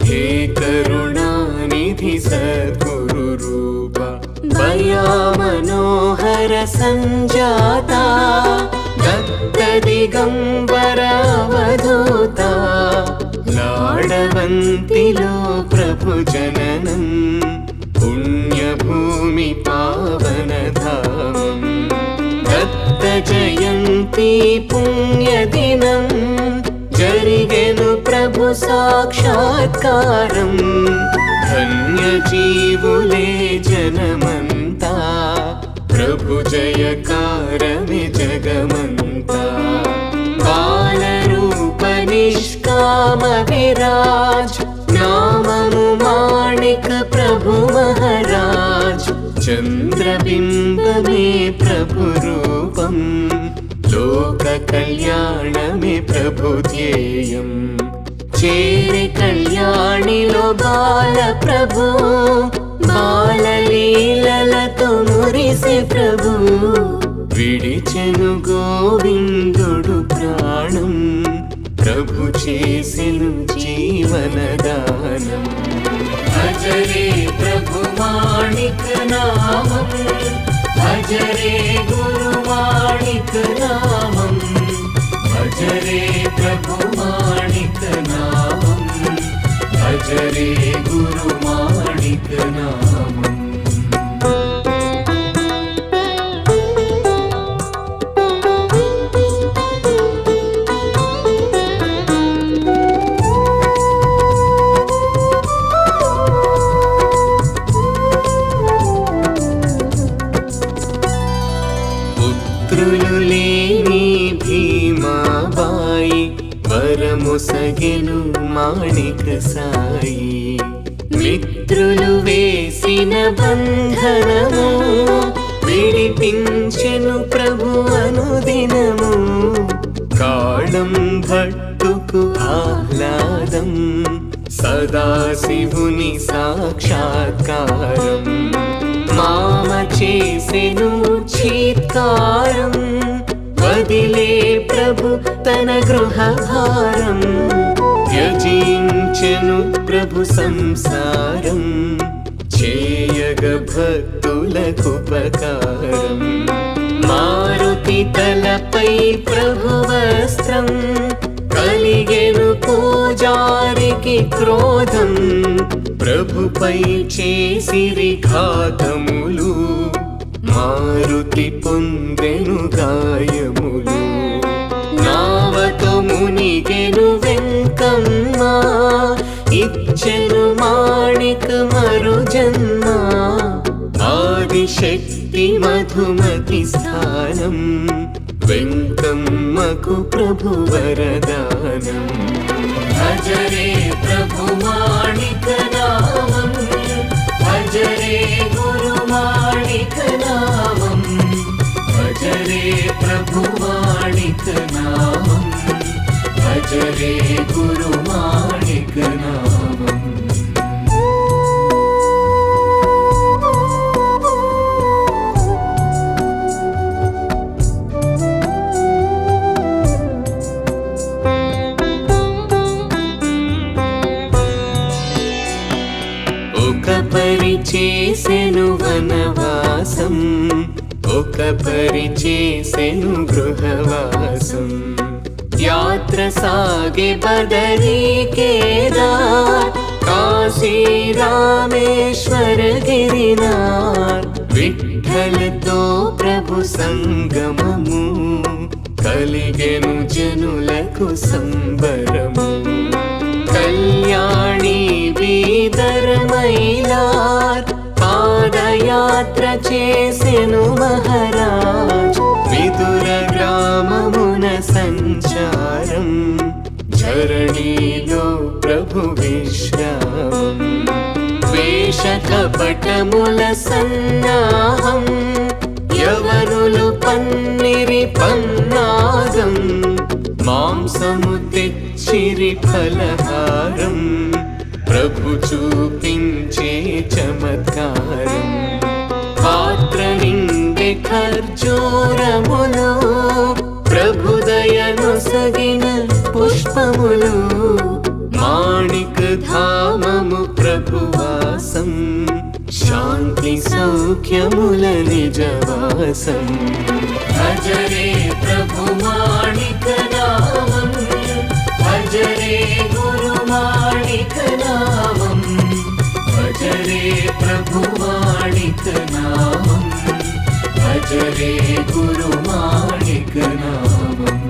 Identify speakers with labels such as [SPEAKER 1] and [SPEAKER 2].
[SPEAKER 1] हे करुणानिधि सद्गुरु रूप दया मनोहर संजाता दत्त दिगंबर अवधूता लाडवंतिलो प्रभु जननं पुण्यभूमि पावनधामम् दत्त जयंती पुण्यदिनं जरिगेनु प्रभु साक्षात्कारं धन्य जीवुले जनमंता प्रभु जयकारमे जगमंता बालरूप निष्काम विराज नाममु माणिक प्रभु महाराज चंद्रबिंब में प्रभु रूपम लोक कल्याण में प्रभु ध्येयम चेरे कल्याणिलो बाल प्रभु बाल लीललतो मुरिसे प्रभु विडिచెను గోవిందుడు ప్రాణం ప్రభు చేసెను జీవనదానం భజరే ప్రభు మాణిక నామం భజరే గురు మాణిక నామం భజరే ప్రభు మాణిక నామం భజరే గురు మాణిక నామం వరముసగెను మాణిక సాయి మిత్రులు వేసిన బంధనము విడిపించెను ప్రభు అనుదినము కాళం భట్టుకు ఆహ్లాదం సదాశివుని సాక్షాత్కారం మామ చేసెను చీత్కారం వదిలే ప్రభు తన గృహభారం త్యజించెను ప్రభు సంసారం చేయగ భక్తులకుపకారం మారుతి తలపై ప్రభు వస్త్రం కలిగెను పూజారికి క్రోధం ప్రభుపై చేసిరి ఘాతములు మారుతి పొందెను గాయములు నావతో మునిగెను వెంకమ్మ ఇచ్చెను మాణిక మరు జన్మ ఆదిశక్తి మధుమతి స్థానం వెంకమ్మకు ప్రభు వరదానం భజరే ప్రభు మాణిక నామం భజరే గురు మాణిక నామం భజరే ప్రభు మాణిక నామం భజరే గురు మాణిక నామం ఒక పరి చేసెను వనవాసం ఒక పరి చేసెను గృహవాసం యాత్ర సాగే బదరీ కేదార్ కాశీ రామేశ్వర గిరినార్ విఠ్ఠలతో ప్రభు సంగమము కలిగెను జనులకు సంబరము కళ్యాణి బీదర్ మైలార్ పాదయాత్ర చేసెను మహారాజ్ విదుర గ్రామమున సంచారం ధరణిలో ప్రభు విశ్రామం వేష కపటముల సన్నాహం యవనులు పన్నిరి పన్నాగం మాంసము తెచ్చిరి ఫలహారం ప్రభు చూపించే చమత్కారం పాత్ర నిండే ఖర్జూరములు ప్రభుదయను సగిన పుష్పములు మాణిక ధామ వాక్యముల నిజవాసం
[SPEAKER 2] భజరే ప్రభు మాణిక నామం భజరే గురు మాణిక నామం భజరే ప్రభు మాణిక నామం భజరే గురు మాణిక నామం